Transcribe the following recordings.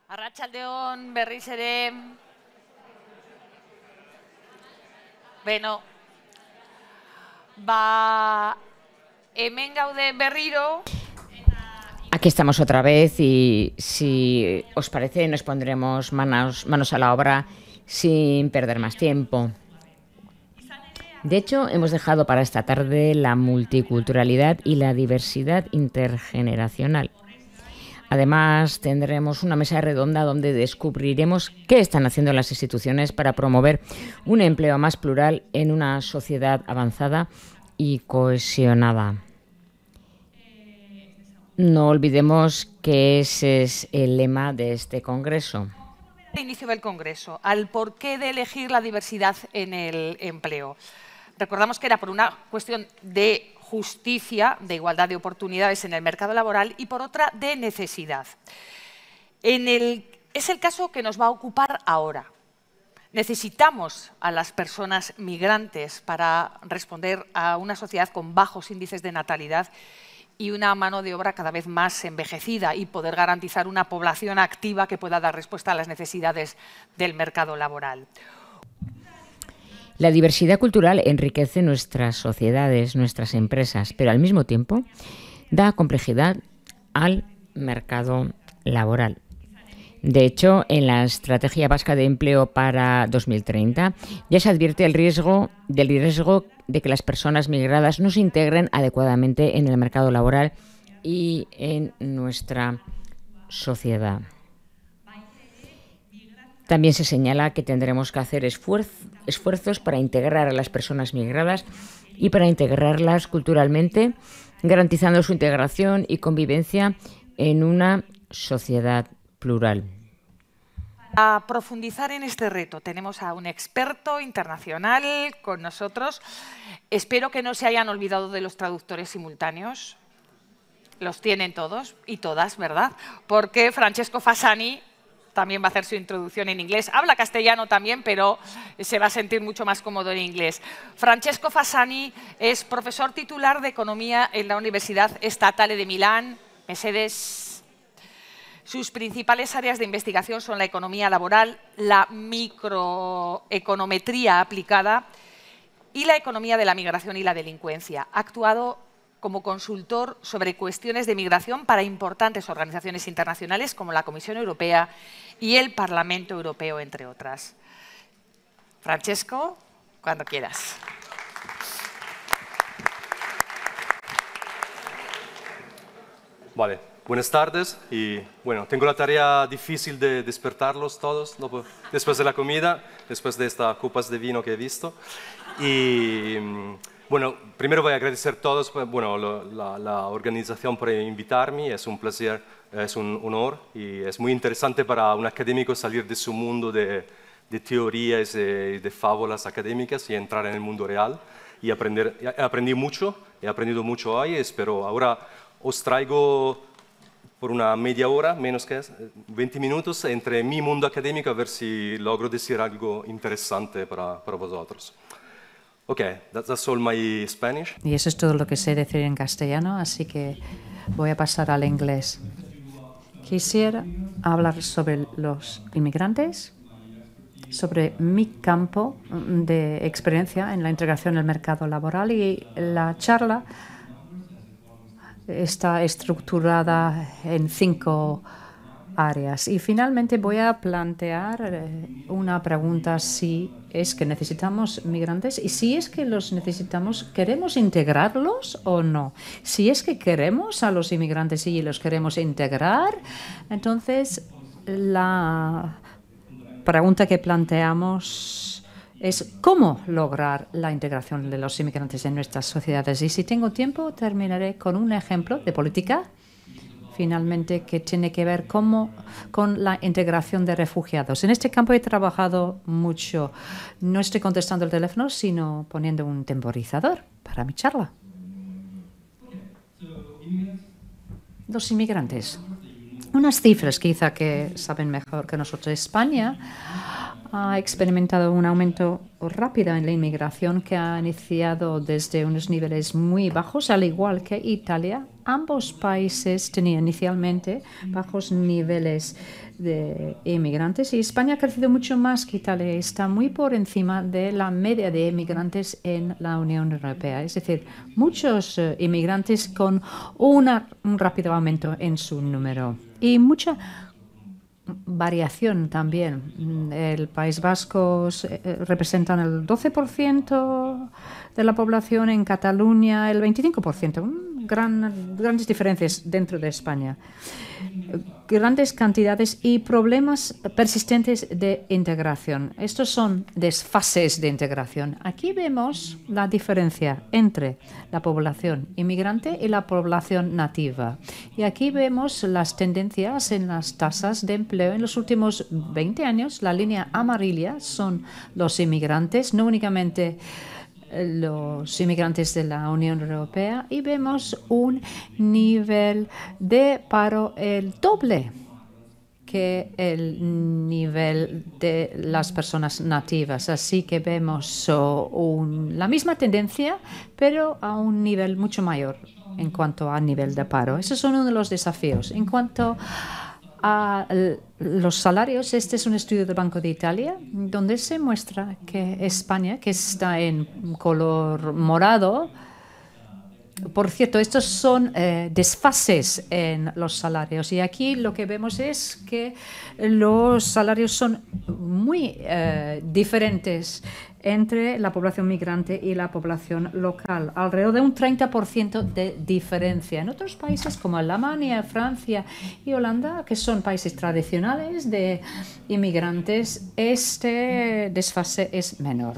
Arratsaldeon berriz ere. Beno, hemen gaude berriro. Aquí estamos otra vez y si os parece nos pondremos manos a la obra sin perder más tiempo. De hecho, hemos dejado para esta tarde la multiculturalidad y la diversidad intergeneracional. Además, tendremos una mesa redonda donde descubriremos qué están haciendo las instituciones para promover un empleo más plural en una sociedad avanzada y cohesionada. No olvidemos que ese es el lema de este congreso. Al inicio del congreso, al porqué de elegir la diversidad en el empleo. Recordamos que era por una cuestión de justicia, de igualdad de oportunidades en el mercado laboral y por otra de necesidad. Es el caso que nos va a ocupar ahora. Necesitamos a las personas migrantes para responder a una sociedad con bajos índices de natalidad y una mano de obra cada vez más envejecida y poder garantizar una población activa que pueda dar respuesta a las necesidades del mercado laboral. La diversidad cultural enriquece nuestras sociedades, nuestras empresas, pero al mismo tiempo da complejidad al mercado laboral. De hecho, en la Estrategia Vasca de Empleo para 2030 ya se advierte del riesgo de que las personas migradas no se integren adecuadamente en el mercado laboral y en nuestra sociedad. También se señala que tendremos que hacer esfuerzos para integrar a las personas migradas y para integrarlas culturalmente, garantizando su integración y convivencia en una sociedad plural. Para profundizar en este reto tenemos a un experto internacional con nosotros. Espero que no se hayan olvidado de los traductores simultáneos. Los tienen todos y todas, ¿verdad? Porque Francesco Fasani también va a hacer su introducción en inglés. Habla castellano también, pero se va a sentir mucho más cómodo en inglés. Francesco Fasani es profesor titular de Economía en la Universidad Statale de Milán, Mercedes. Sus principales áreas de investigación son la economía laboral, la microeconometría aplicada y la economía de la migración y la delincuencia. Ha actuado como consultor sobre cuestiones de migración para importantes organizaciones internacionales como la Comisión Europea y el Parlamento Europeo, entre otras. Francesco, cuando quieras. Vale, buenas tardes y bueno, tengo la tarea difícil de despertarlos todos después de la comida, después de estas copas de vino que he visto. Y bueno, primero voy a agradecer a todos, bueno, la organización por invitarme, es un placer, es un honor y es muy interesante para un académico salir de su mundo de teorías y de fábulas académicas y entrar en el mundo real y aprender. He aprendido mucho hoy, espero ahora os traigo por una media hora, menos que 20 minutos, entre mi mundo académico a ver si logro decir algo interesante para vosotros. Ok, that's all my Spanish. Y eso es todo lo que sé decir en castellano, así que voy a pasar al inglés. Quisiera hablar sobre los inmigrantes, sobre mi campo de experiencia en la integración en el mercado laboral y la charla está estructurada en 5 áreas. Y finalmente voy a plantear una pregunta: si es que necesitamos migrantes y si es que los necesitamos, ¿queremos integrarlos o no? Si es que queremos a los inmigrantes y los queremos integrar, entonces la pregunta que planteamos es cómo lograr la integración de los inmigrantes en nuestras sociedades. Y si tengo tiempo, terminaré con un ejemplo de política, finalmente, que tiene que ver con la integración de refugiados. En este campo he trabajado mucho. No estoy contestando el teléfono, sino poniendo un temporizador para mi charla. Los inmigrantes. Unas cifras quizá que saben mejor que nosotros. España ha experimentado un aumento rápido en la inmigración que ha iniciado desde unos niveles muy bajos, al igual que Italia. Ambos países tenían inicialmente bajos niveles de inmigrantes y España ha crecido mucho más que Italia. Está muy por encima de la media de inmigrantes en la Unión Europea. Es decir, muchos inmigrantes con un rápido aumento en su número y mucha variación también. El País Vasco representan el 12% de la población, en Cataluña el 25%. Grandes diferencias dentro de España. Grandes cantidades y problemas persistentes de integración. Estos son desfases de integración. Aquí vemos la diferencia entre la población inmigrante y la población nativa. Y aquí vemos las tendencias en las tasas de empleo en los últimos 20 años. La línea amarilla son los inmigrantes, no únicamente los inmigrantes de la Unión Europea, y vemos un nivel de paro el doble que el nivel de las personas nativas. Así que vemos la misma tendencia, pero a un nivel mucho mayor en cuanto a nivel de paro. Esos son uno de los desafíos. En cuanto a los salarios, este es un estudio del Banco de Italia donde se muestra que España, que está en color morado, por cierto, estos son desfases en los salarios y aquí lo que vemos es que los salarios son muy diferentes entre la población migrante y la población local, alrededor de un 30% de diferencia. En otros países como Alemania, Francia y Holanda, que son países tradicionales de inmigrantes, este desfase es menor,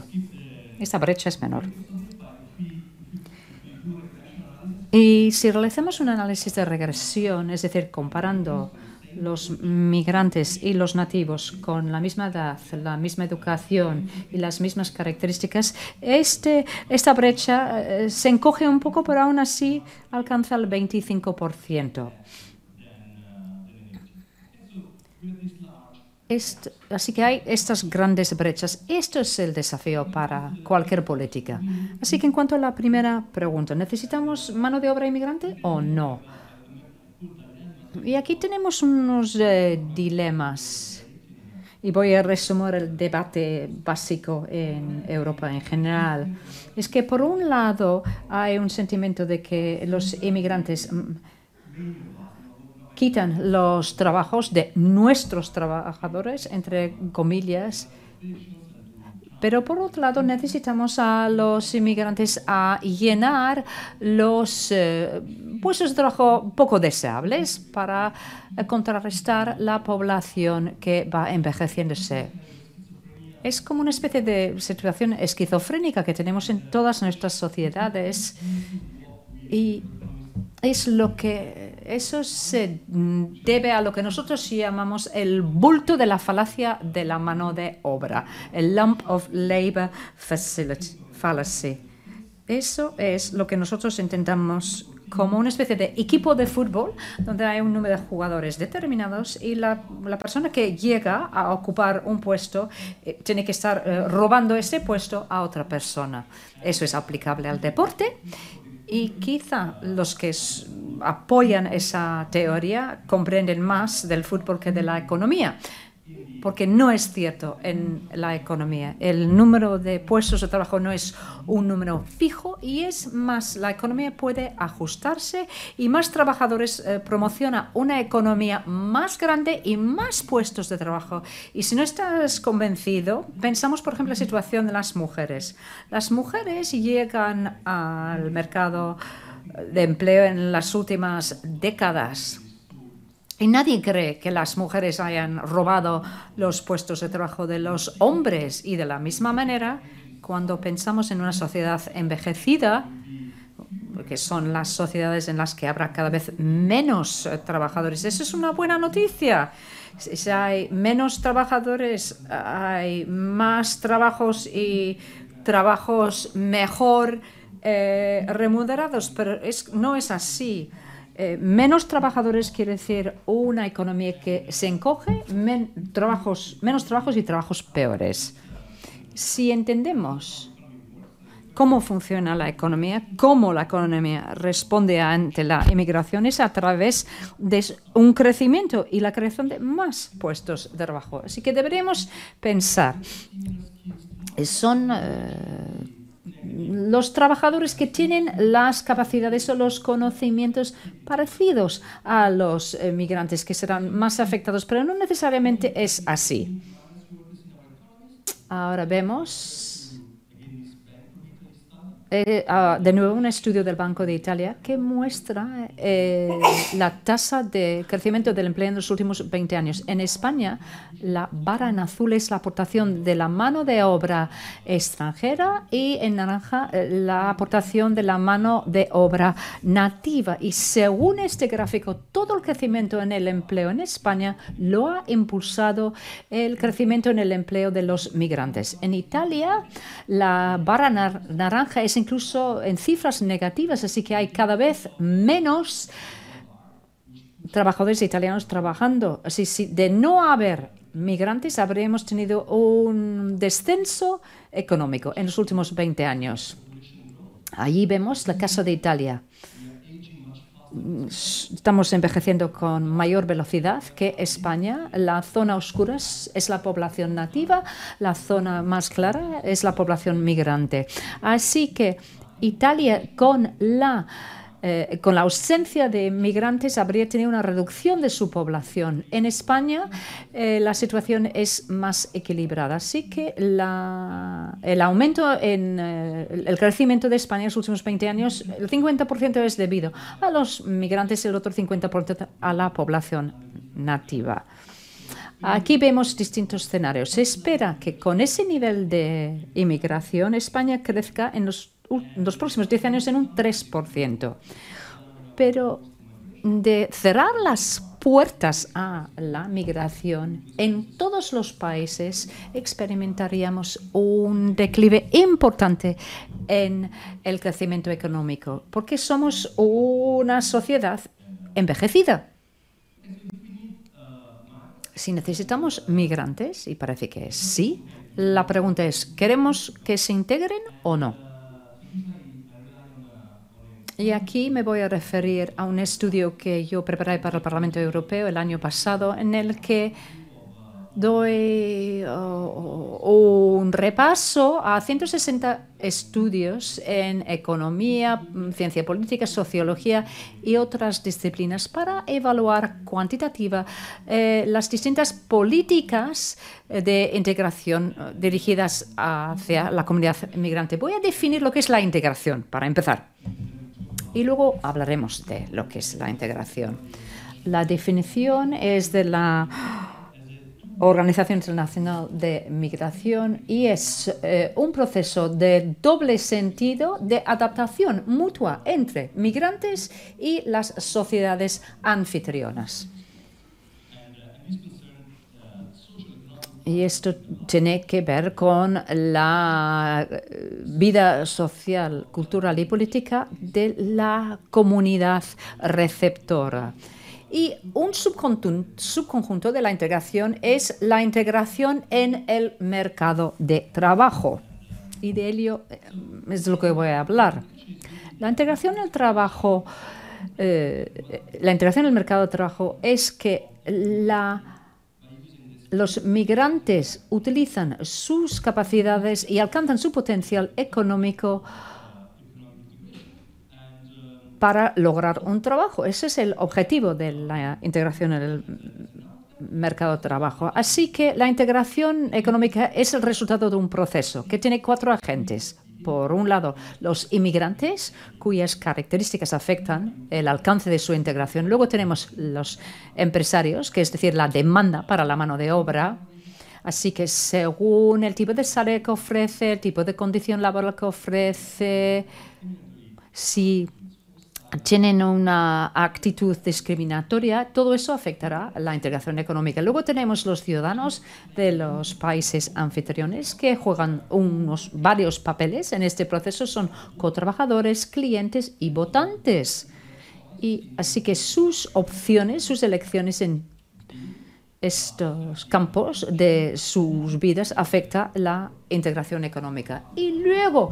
esta brecha es menor. Y si realizamos un análisis de regresión, es decir, comparando los migrantes y los nativos con la misma edad, la misma educación y las mismas características, esta brecha se encoge un poco, pero aún así alcanza el 25%. Así que hay estas grandes brechas. Esto es el desafío para cualquier política. Así que en cuanto a la primera pregunta, ¿necesitamos mano de obra inmigrante o no? Y aquí tenemos unos dilemas. Y voy a resumir el debate básico en Europa en general. Es que por un lado hay un sentimiento de que los inmigrantes quitan los trabajos de nuestros trabajadores, entre comillas, pero por otro lado necesitamos a los inmigrantes a llenar los puestos de trabajo poco deseables para contrarrestar la población que va envejeciéndose. Es como una especie de situación esquizofrénica que tenemos en todas nuestras sociedades y eso se debe a lo que nosotros llamamos el bulto de la falacia de la mano de obra, el lump of labor fallacy. Eso es lo que nosotros intentamos como una especie de equipo de fútbol donde hay un número de jugadores determinados y la persona que llega a ocupar un puesto tiene que estar robando ese puesto a otra persona. Eso es aplicable al deporte. Y quizá los que apoyan esa teoría comprenden más del fútbol que de la economía, porque no es cierto en la economía. El número de puestos de trabajo no es un número fijo y es más, la economía puede ajustarse y más trabajadores promociona una economía más grande y más puestos de trabajo. Y si no estás convencido, pensamos, por ejemplo, la situación de las mujeres. Las mujeres llegan al mercado de empleo en las últimas décadas. Y nadie cree que las mujeres hayan robado los puestos de trabajo de los hombres. Y de la misma manera, cuando pensamos en una sociedad envejecida, que son las sociedades en las que habrá cada vez menos trabajadores, eso es una buena noticia. Si hay menos trabajadores, hay más trabajos y trabajos mejor remunerados, pero no es así. Menos trabajadores quiere decir una economía que se encoge, menos trabajos y trabajos peores. Si entendemos cómo funciona la economía, cómo la economía responde ante la inmigración, es a través de un crecimiento y la creación de más puestos de trabajo. Así que deberíamos pensar, son los trabajadores que tienen las capacidades o los conocimientos parecidos a los migrantes que serán más afectados, pero no necesariamente es así. Ahora vemos de nuevo un estudio del Banco de Italia que muestra la tasa de crecimiento del empleo en los últimos 20 años. En España, la barra en azul es la aportación de la mano de obra extranjera y en naranja la aportación de la mano de obra nativa. Y según este gráfico, todo el crecimiento en el empleo en España lo ha impulsado el crecimiento en el empleo de los migrantes. En Italia, la barra naranja es incluso en cifras negativas, así que hay cada vez menos trabajadores italianos trabajando. Así, de no haber migrantes, habríamos tenido un descenso económico en los últimos 20 años. Allí vemos la Casa de Italia. Estamos envejeciendo con mayor velocidad que España. La zona oscura es la población nativa, la zona más clara es la población migrante. Así que Italia, con la ausencia de migrantes, habría tenido una reducción de su población. En España la situación es más equilibrada. Así que el aumento en el crecimiento de España en los últimos 20 años, el 50% es debido a los migrantes y el otro 50% a la población nativa. Aquí vemos distintos escenarios. Se espera que con ese nivel de inmigración España crezca en los próximos 10 años en un 3%. Pero de cerrar las puertas a la migración, en todos los países experimentaríamos un declive importante en el crecimiento económico, porque somos una sociedad envejecida. Si necesitamos migrantes, y parece que sí, la pregunta es, ¿queremos que se integren o no? Y aquí me voy a referir a un estudio que yo preparé para el Parlamento Europeo el año pasado, en el que doy un repaso a 160 estudios en economía, ciencia política, sociología y otras disciplinas para evaluar cuantitativa las distintas políticas de integración dirigidas hacia la comunidad migrante. Voy a definir lo que es la integración, para empezar, y luego hablaremos de lo que es la integración. La definición es de la Organización Internacional de Migración y es un proceso de doble sentido de adaptación mutua entre migrantes y las sociedades anfitrionas. Y esto tiene que ver con la vida social, cultural y política de la comunidad receptora. Y un subconjunto de la integración es la integración en el mercado de trabajo. Y de ello es de lo que voy a hablar. La integración en el trabajo, la integración en el mercado de trabajo es que los migrantes utilizan sus capacidades y alcanzan su potencial económico para lograr un trabajo. Ese es el objetivo de la integración en el mercado de trabajo. Así que la integración económica es el resultado de un proceso que tiene 4 agentes. Por un lado, los inmigrantes, cuyas características afectan el alcance de su integración. Luego tenemos los empresarios, que es decir, la demanda para la mano de obra. Así que según el tipo de salario que ofrece, el tipo de condición laboral que ofrece, si tienen una actitud discriminatoria, todo eso afectará a la integración económica. Luego tenemos los ciudadanos de los países anfitriones que juegan varios papeles en este proceso. Son cotrabajadores, clientes y votantes. Y así que sus opciones, sus elecciones en estos campos de sus vidas afecta la integración económica. Y luego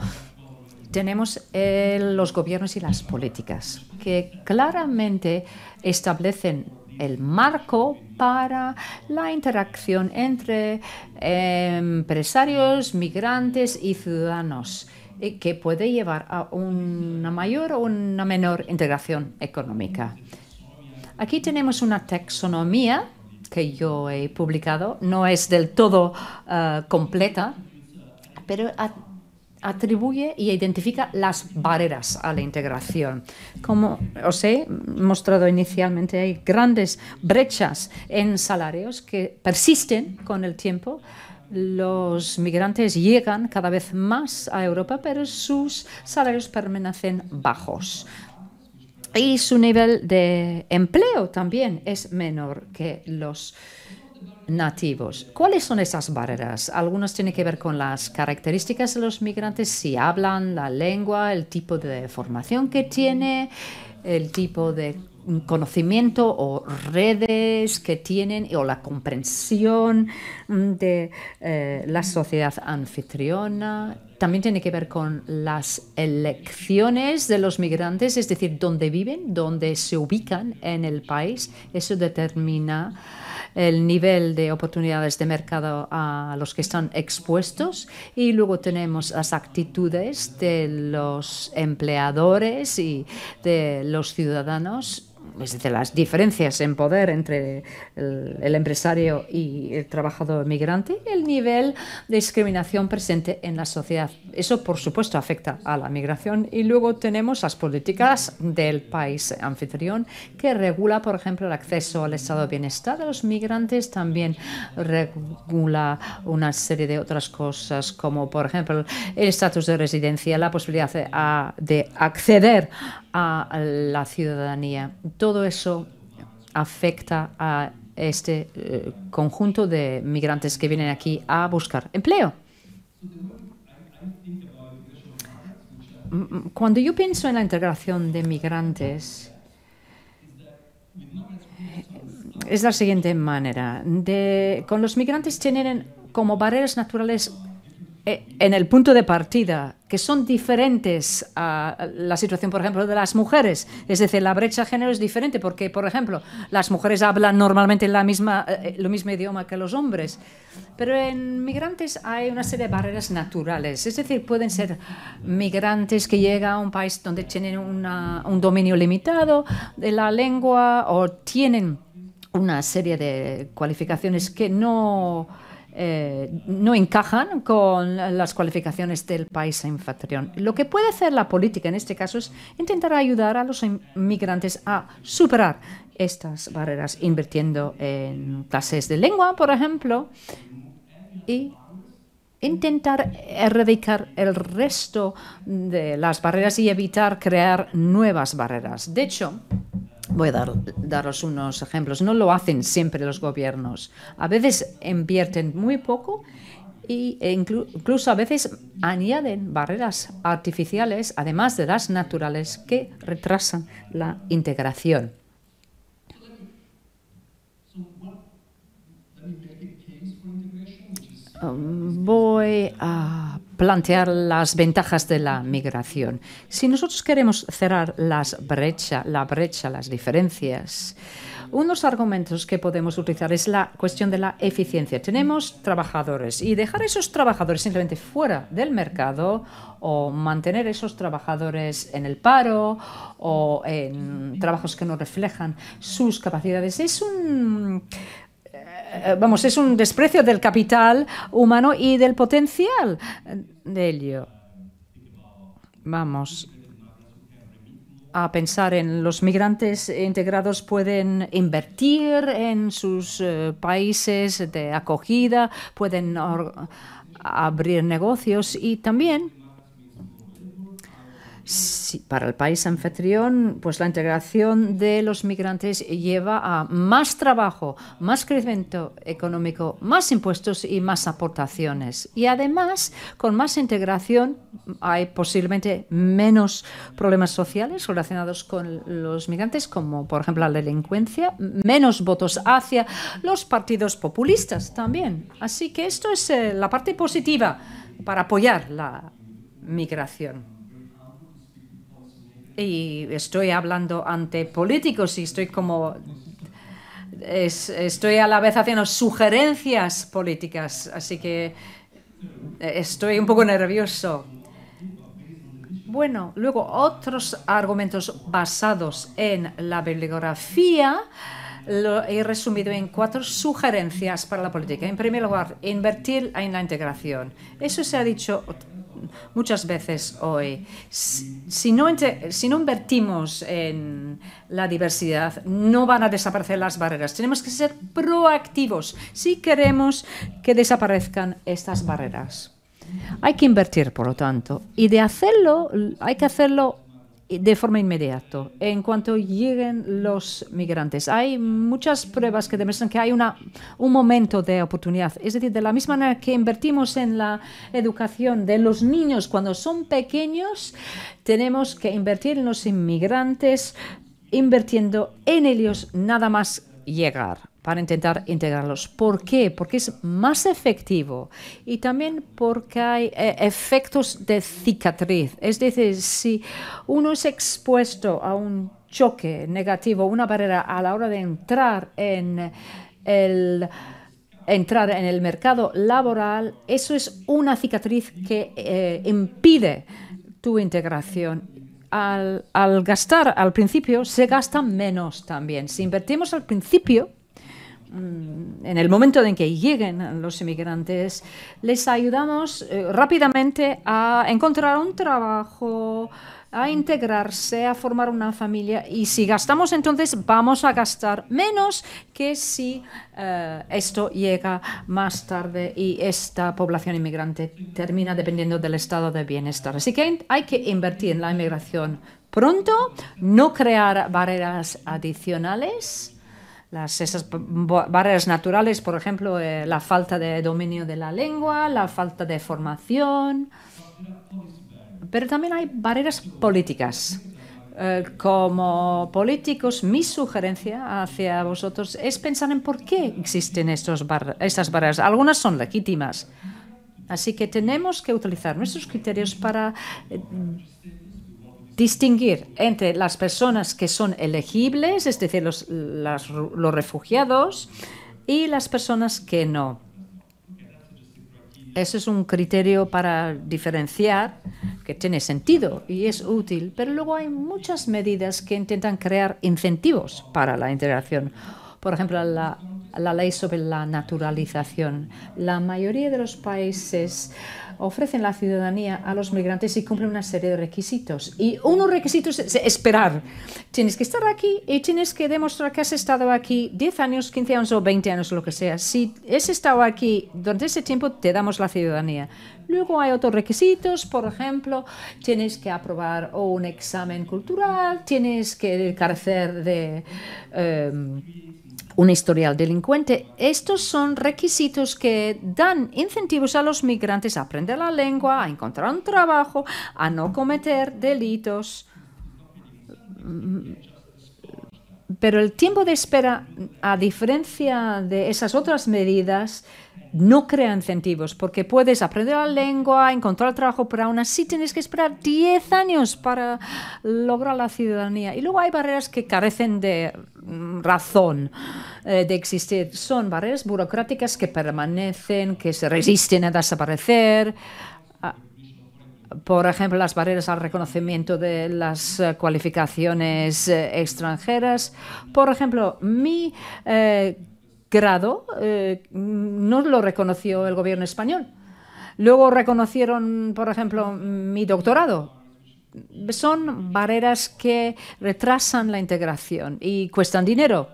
tenemos los gobiernos y las políticas que claramente establecen el marco para la interacción entre empresarios, migrantes y ciudadanos, que puede llevar a una mayor o una menor integración económica. Aquí tenemos una taxonomía que yo he publicado. No es del todo completa, pero atribuye y identifica las barreras a la integración. Como os he mostrado inicialmente, hay grandes brechas en salarios que persisten con el tiempo. Los migrantes llegan cada vez más a Europa, pero sus salarios permanecen bajos. Y su nivel de empleo también es menor que los nativos. ¿Cuáles son esas barreras? Algunas tienen que ver con las características de los migrantes, si hablan la lengua, el tipo de formación que tiene, el tipo de conocimiento o redes que tienen o la comprensión de la sociedad anfitriona. También tiene que ver con las elecciones de los migrantes, es decir, dónde viven, dónde se ubican en el país. Eso determina el nivel de oportunidades de mercado a los que están expuestos. Y luego tenemos las actitudes de los empleadores y de los ciudadanos, es decir, las diferencias en poder entre el empresario y el trabajador migrante, el nivel de discriminación presente en la sociedad. Eso, por supuesto, afecta a la migración. Y luego tenemos las políticas del país anfitrión, que regula, por ejemplo, el acceso al estado de bienestar de los migrantes. También regula una serie de otras cosas, como, por ejemplo, el estatus de residencia, la posibilidad de acceder a la ciudadanía. Todo eso afecta a este conjunto de migrantes que vienen aquí a buscar empleo. Cuando yo pienso en la integración de migrantes, es de la siguiente manera. Con los migrantes tienen como barreras naturales en el punto de partida, que son diferentes a la situación, por ejemplo, de las mujeres. Es decir, la brecha de género es diferente porque, por ejemplo, las mujeres hablan normalmente lo mismo idioma que los hombres. Pero en migrantes hay una serie de barreras naturales. Es decir, pueden ser migrantes que llegan a un país donde tienen un dominio limitado de la lengua o tienen una serie de cualificaciones que no encajan con las cualificaciones del país anfitrión. Lo que puede hacer la política en este caso es intentar ayudar a los inmigrantes a superar estas barreras, invirtiendo en clases de lengua, por ejemplo, y intentar erradicar el resto de las barreras y evitar crear nuevas barreras. De hecho, voy a daros unos ejemplos. No lo hacen siempre los gobiernos. A veces invierten muy poco e incluso a veces añaden barreras artificiales, además de las naturales, que retrasan la integración. Voy a plantear las ventajas de la migración. Si nosotros queremos cerrar la brecha, las diferencias, unos argumentos que podemos utilizar es la cuestión de la eficiencia. Tenemos trabajadores y dejar a esos trabajadores simplemente fuera del mercado o mantener a esos trabajadores en el paro o en trabajos que no reflejan sus capacidades es un desprecio del capital humano y del potencial de ello. Vamos a pensar en los migrantes integrados pueden invertir en sus países de acogida, pueden abrir negocios y también para el país anfitrión, pues la integración de los migrantes lleva a más trabajo, más crecimiento económico, más impuestos y más aportaciones. Y además, con más integración hay posiblemente menos problemas sociales relacionados con los migrantes, como por ejemplo la delincuencia, menos votos hacia los partidos populistas también. Así que esto es la parte positiva para apoyar la migración. Y estoy hablando ante políticos y estoy a la vez haciendo sugerencias políticas, así que estoy un poco nervioso. Bueno, luego otros argumentos basados en la bibliografía lo he resumido en 4 sugerencias para la política. En primer lugar, invertir en la integración. Eso se ha dicho muchas veces hoy. Si no invertimos en la diversidad, no van a desaparecer las barreras. Tenemos que ser proactivos si queremos que desaparezcan estas barreras. Hay que invertir, por lo tanto, y de hacerlo, hay que hacerlo de forma inmediata, en cuanto lleguen los migrantes. Hay muchas pruebas que demuestran que hay un momento de oportunidad. Es decir, de la misma manera que invertimos en la educación de los niños cuando son pequeños, tenemos que invertir en los inmigrantes, invirtiendo en ellos nada más llegar, para intentar integrarlos. ¿Por qué? Porque es más efectivo y también porque hay efectos de cicatriz. Es decir, si uno es expuesto a un choque negativo, una barrera a la hora de entrar en el mercado laboral, eso es una cicatriz que impide tu integración. Al gastar al principio, se gasta menos también. Si invertimos al principio, en el momento en que lleguen los inmigrantes, les ayudamos rápidamente a encontrar un trabajo, a integrarse, a formar una familia. Y si gastamos, entonces vamos a gastar menos que si esto llega más tarde y esta población inmigrante termina dependiendo del estado de bienestar. Así que hay que invertir en la inmigración pronto, no crear barreras adicionales. Esas barreras naturales, por ejemplo, la falta de dominio de la lengua, la falta de formación. Pero también hay barreras políticas. Como políticos, mi sugerencia hacia vosotros es pensar en por qué existen estas barreras. Algunas son legítimas. Así que tenemos que utilizar nuestros criterios para distinguir entre las personas que son elegibles, es decir, los refugiados, y las personas que no. Eso es un criterio para diferenciar que tiene sentido y es útil, pero luego hay muchas medidas que intentan crear incentivos para la integración. Por ejemplo, la ley sobre la naturalización. La mayoría de los países ofrecen la ciudadanía a los migrantes y cumplen una serie de requisitos. Y unos requisitos es esperar. Tienes que estar aquí y tienes que demostrar que has estado aquí 10 años, 15 años o 20 años, lo que sea. Si has estado aquí durante ese tiempo, te damos la ciudadanía. Luego hay otros requisitos, por ejemplo, tienes que aprobar un examen cultural, tienes que carecer de un historial delincuente. Estos son requisitos que dan incentivos a los migrantes a aprender la lengua, a encontrar un trabajo, a no cometer delitos. Pero el tiempo de espera, a diferencia de esas otras medidas, no crea incentivos, porque puedes aprender la lengua, encontrar trabajo, pero aún así tienes que esperar 10 años para lograr la ciudadanía. Y luego hay barreras que carecen de razón de existir. Son barreras burocráticas que permanecen, que se resisten a desaparecer. Por ejemplo, las barreras al reconocimiento de las cualificaciones extranjeras. Por ejemplo, mi grado no lo reconoció el gobierno español. Luego reconocieron, por ejemplo, mi doctorado. Son barreras que retrasan la integración y cuestan dinero.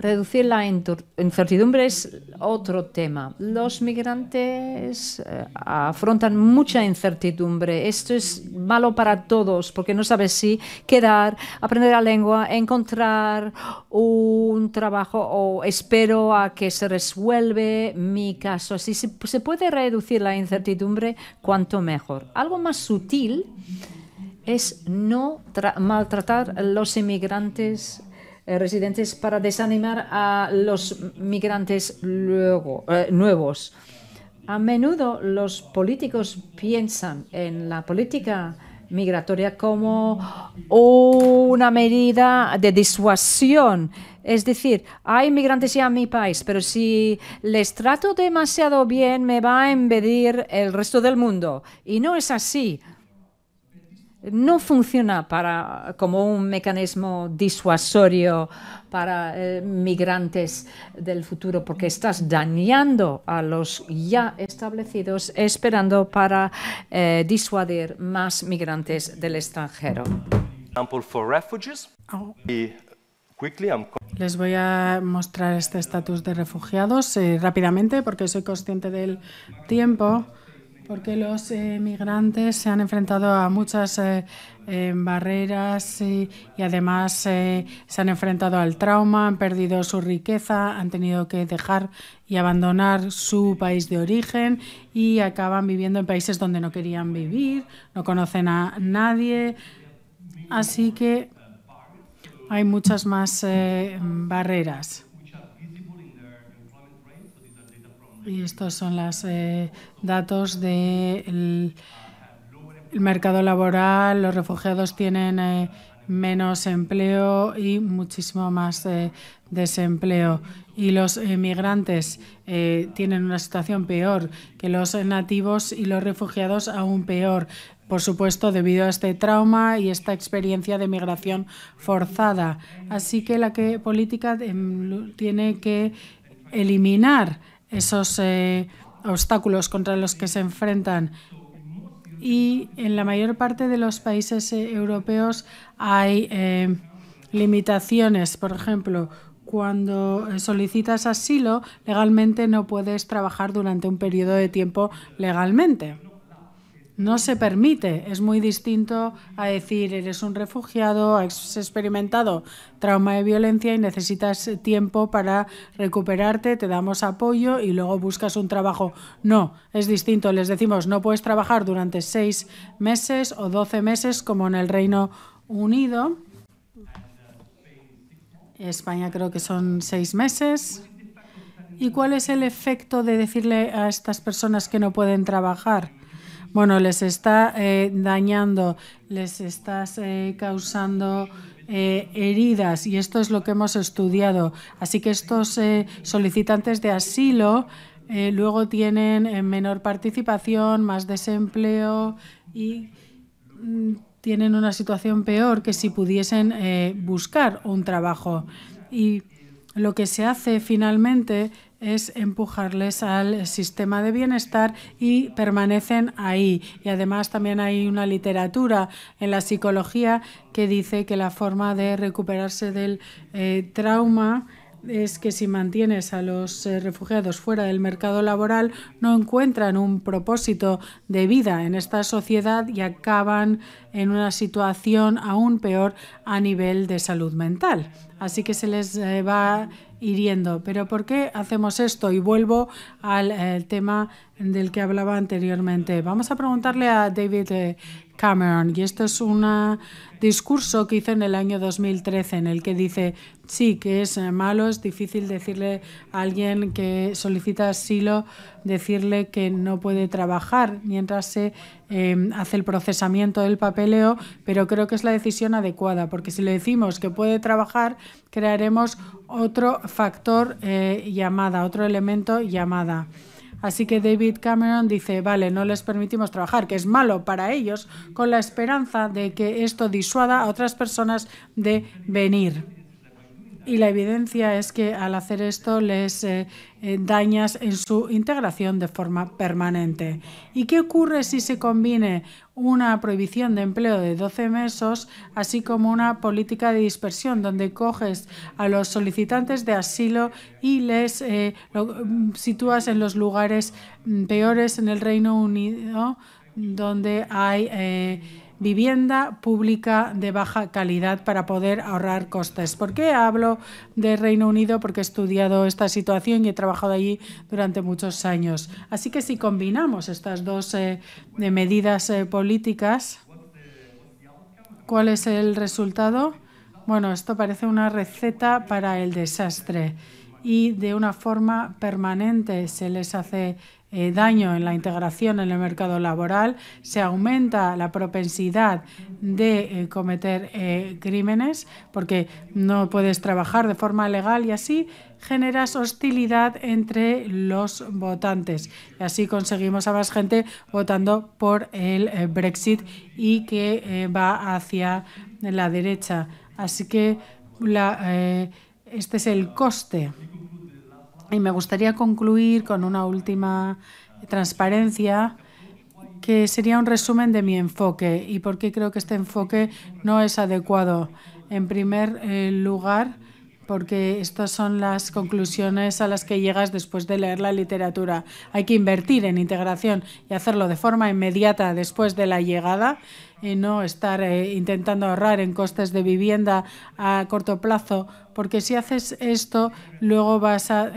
Reducir la incertidumbre es otro tema. Los migrantes afrontan mucha incertidumbre. Esto es malo para todos porque no sabes si quedar, aprender la lengua, encontrar un trabajo o espero a que se resuelve mi caso. Si se puede reducir la incertidumbre, cuanto mejor. Algo más sutil es no maltratar a los inmigrantes residentes para desanimar a los migrantes nuevos. A menudo los políticos piensan en la política migratoria como una medida de disuasión. Es decir, hay inmigrantes ya en mi país, pero si les trato demasiado bien me va a invadir el resto del mundo. Y no es así. No funciona como un mecanismo disuasorio para migrantes del futuro, porque estás dañando a los ya establecidos, esperando para disuadir más migrantes del extranjero. Les voy a mostrar este estatus de refugiados rápidamente, porque soy consciente del tiempo. Porque los migrantes se han enfrentado a muchas barreras y además se han enfrentado al trauma, han perdido su riqueza, han tenido que dejar y abandonar su país de origen y acaban viviendo en países donde no querían vivir, no conocen a nadie. Así que hay muchas más barreras. Y estos son los datos del mercado laboral. Los refugiados tienen menos empleo y muchísimo más desempleo. Y los migrantes tienen una situación peor que los nativos y los refugiados aún peor. Por supuesto, debido a este trauma y esta experiencia de migración forzada. Así que la política tiene que eliminar esos obstáculos contra los que se enfrentan. Y en la mayor parte de los países europeos hay limitaciones. Por ejemplo, cuando solicitas asilo, legalmente no puedes trabajar durante un periodo de tiempo legalmente. No se permite. Es muy distinto a decir, eres un refugiado, has experimentado trauma de violencia y necesitas tiempo para recuperarte, te damos apoyo y luego buscas un trabajo. No, es distinto. Les decimos, no puedes trabajar durante 6 meses o 12 meses como en el Reino Unido. España creo que son 6 meses. ¿Y cuál es el efecto de decirle a estas personas que no pueden trabajar? Bueno, les está dañando, les estás causando heridas y esto es lo que hemos estudiado. Así que estos solicitantes de asilo luego tienen menor participación, más desempleo y tienen una situación peor que si pudiesen buscar un trabajo. Y lo que se hace finalmente es empujarles al sistema de bienestar y permanecen ahí. Y además también hay una literatura en la psicología que dice que la forma de recuperarse del trauma es que si mantienes a los refugiados fuera del mercado laboral, no encuentran un propósito de vida en esta sociedad y acaban en una situación aún peor a nivel de salud mental. Así que se les va hiriendo. ¿Pero por qué hacemos esto? Y vuelvo al tema del que hablaba anteriormente. Vamos a preguntarle a David Cameron, y esto es un discurso que hizo en el año 2013 en el que dice, sí, que es malo, es difícil decirle a alguien que solicita asilo, decirle que no puede trabajar mientras se hace el procesamiento del papeleo, pero creo que es la decisión adecuada, porque si le decimos que puede trabajar, crearemos otro factor llamada, otro elemento llamada. Así que David Cameron dice, vale, no les permitimos trabajar, que es malo para ellos, con la esperanza de que esto disuada a otras personas de venir. Y la evidencia es que al hacer esto les dañas en su integración de forma permanente. ¿Y qué ocurre si se combine una prohibición de empleo de 12 meses, así como una política de dispersión, donde coges a los solicitantes de asilo y les sitúas en los lugares peores en el Reino Unido, donde hay vivienda pública de baja calidad para poder ahorrar costes? ¿Por qué hablo de Reino Unido? Porque he estudiado esta situación y he trabajado allí durante muchos años. Así que si combinamos estas dos medidas políticas, ¿cuál es el resultado? Bueno, esto parece una receta para el desastre y de una forma permanente se les hace daño en la integración en el mercado laboral, se aumenta la propensidad de cometer crímenes porque no puedes trabajar de forma legal y así generas hostilidad entre los votantes. Y así conseguimos a más gente votando por el Brexit y que va hacia la derecha. Así que este es el coste. Y me gustaría concluir con una última transparencia que sería un resumen de mi enfoque y por qué creo que este enfoque no es adecuado. En primer lugar, porque estas son las conclusiones a las que llegas después de leer la literatura. Hay que invertir en integración y hacerlo de forma inmediata después de la llegada y no estar intentando ahorrar en costes de vivienda a corto plazo, porque si haces esto, luego vas a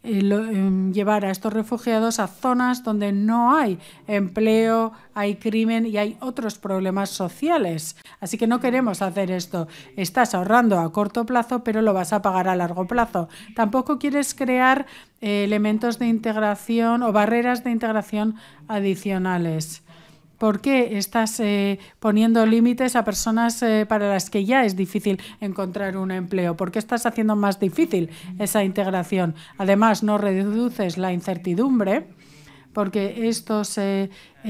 llevar a estos refugiados a zonas donde no hay empleo, hay crimen y hay otros problemas sociales. Así que no queremos hacer esto. Estás ahorrando a corto plazo, pero lo vas a pagar a largo plazo. Tampoco quieres crear elementos de integración o barreras de integración adicionales. ¿Por qué estás poniendo límites a personas para las que ya es difícil encontrar un empleo? ¿Por qué estás haciendo más difícil esa integración? Además, no reduces la incertidumbre, porque estos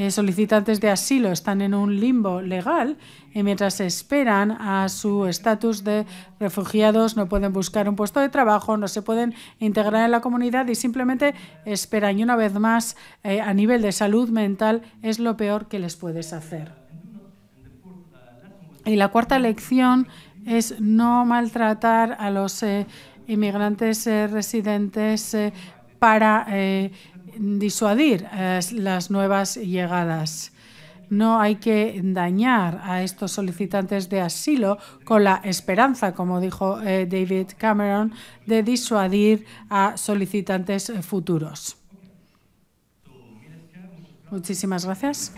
solicitantes de asilo están en un limbo legal y mientras esperan a su estatus de refugiados no pueden buscar un puesto de trabajo, no se pueden integrar en la comunidad y simplemente esperan. Y una vez más, a nivel de salud mental, es lo peor que les puedes hacer. Y la cuarta lección es no maltratar a los inmigrantes residentes para disuadir las nuevas llegadas. No hay que dañar a estos solicitantes de asilo con la esperanza, como dijo David Cameron, de disuadir a solicitantes futuros. Muchísimas gracias.